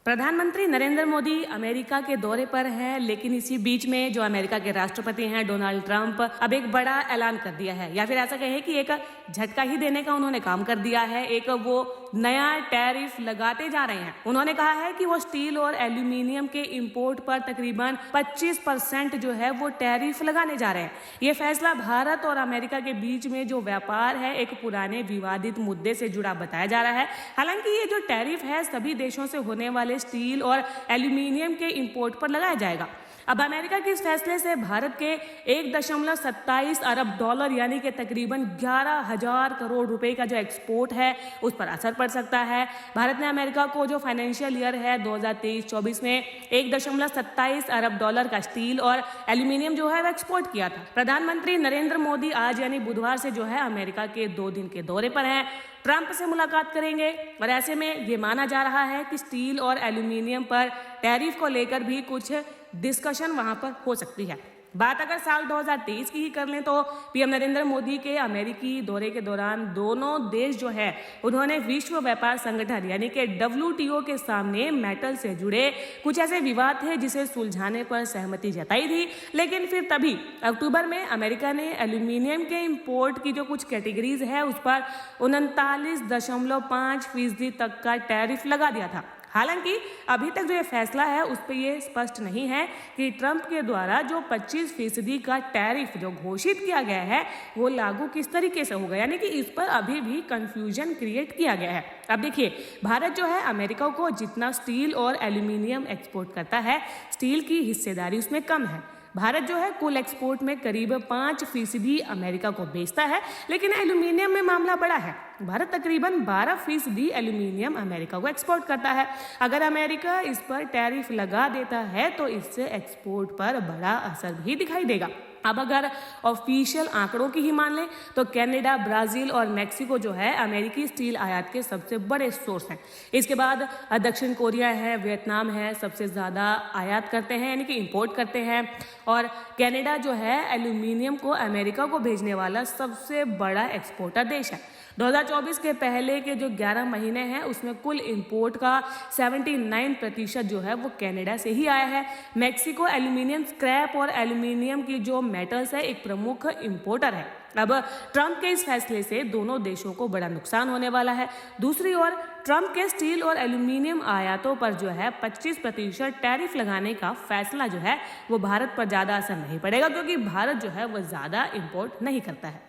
प्रधानमंत्री नरेंद्र मोदी अमेरिका के दौरे पर हैं, लेकिन इसी बीच में जो अमेरिका के राष्ट्रपति हैं डोनाल्ड ट्रंप अब एक बड़ा ऐलान कर दिया है, या फिर ऐसा कहें कि एक झटका ही देने का उन्होंने काम कर दिया है। एक वो नया टैरिफ लगाते जा रहे हैं। उन्होंने कहा है कि वो स्टील और एल्यूमिनियम के इंपोर्ट पर तकरीबन 25% जो है वो टैरिफ लगाने जा रहे हैं। ये फैसला भारत और अमेरिका के बीच में जो व्यापार है एक पुराने विवादित मुद्दे से जुड़ा बताया जा रहा है। हालांकि ये जो टैरिफ है सभी देशों से होने वाले स्टील और एल्यूमिनियम के इंपोर्ट पर लगाया जाएगा। अब अमेरिका के इस फैसले से भारत के 1.27 अरब डॉलर यानी कि तकरीबन 11,000 करोड़ रुपए का जो एक्सपोर्ट है उस पर असर पड़ सकता है। भारत ने अमेरिका को जो फाइनेंशियल ईयर है 2023-24 में 1.27 अरब डॉलर का स्टील और एल्यूमिनियम जो है वो एक्सपोर्ट किया था। प्रधानमंत्री नरेंद्र मोदी आज यानी बुधवार से जो है अमेरिका के 2 दिन के दौरे पर हैं। ट्रंप से मुलाकात करेंगे और ऐसे में ये माना जा रहा है कि स्टील और एल्यूमिनियम पर टैरिफ को लेकर भी कुछ डिस्कशन वहां पर हो सकती है। बात अगर साल 2023 की ही कर लें तो पीएम नरेंद्र मोदी के अमेरिकी दौरे के दौरान दोनों देश जो है उन्होंने विश्व व्यापार संगठन यानी कि WTO के सामने मेटल से जुड़े कुछ ऐसे विवाद थे जिसे सुलझाने पर सहमति जताई थी। लेकिन फिर तभी अक्टूबर में अमेरिका ने एल्यूमिनियम के इंपोर्ट की जो कुछ कैटेगरीज है उस पर 39.5% तक का टैरिफ लगा दिया था। हालांकि अभी तक जो ये फैसला है उस पर यह स्पष्ट नहीं है कि ट्रंप के द्वारा जो 25% का टैरिफ जो घोषित किया गया है वो लागू किस तरीके से होगा, यानी कि इस पर अभी भी कंफ्यूजन क्रिएट किया गया है। अब देखिए, भारत जो है अमेरिका को जितना स्टील और एल्यूमिनियम एक्सपोर्ट करता है, स्टील की हिस्सेदारी उसमें कम है। भारत जो है कुल एक्सपोर्ट में करीब 5% अमेरिका को बेचता है, लेकिन एल्यूमिनियम में मामला बड़ा है। भारत तकरीबन 12% एल्यूमिनियम अमेरिका को एक्सपोर्ट करता है। अगर अमेरिका इस पर टैरिफ लगा देता है तो इससे एक्सपोर्ट पर बड़ा असर भी दिखाई देगा। अब अगर ऑफिशियल आंकड़ों की ही मान लें तो कनाडा, ब्राजील और मेक्सिको जो है अमेरिकी स्टील आयात के सबसे बड़े सोर्स हैं। इसके बाद दक्षिण कोरिया है, वियतनाम है, सबसे ज़्यादा आयात करते हैं यानी कि इंपोर्ट करते हैं। और कनाडा जो है एल्यूमिनियम को अमेरिका को भेजने वाला सबसे बड़ा एक्सपोर्टर देश है। 2024 के पहले के जो 11 महीने हैं उसमें कुल इंपोर्ट का 79% जो है वो कनाडा से ही आया है। मेक्सिको एल्यूमिनियम स्क्रैप और एल्यूमिनियम की जो मेटल्स है एक प्रमुख इंपोर्टर है। अब ट्रंप के इस फैसले से दोनों देशों को बड़ा नुकसान होने वाला है। दूसरी ओर ट्रंप के स्टील और एल्यूमिनियम आयातों पर जो है 25% टैरिफ लगाने का फैसला जो है वो भारत पर ज़्यादा असर नहीं पड़ेगा, क्योंकि भारत जो है वो ज़्यादा इंपोर्ट नहीं करता है।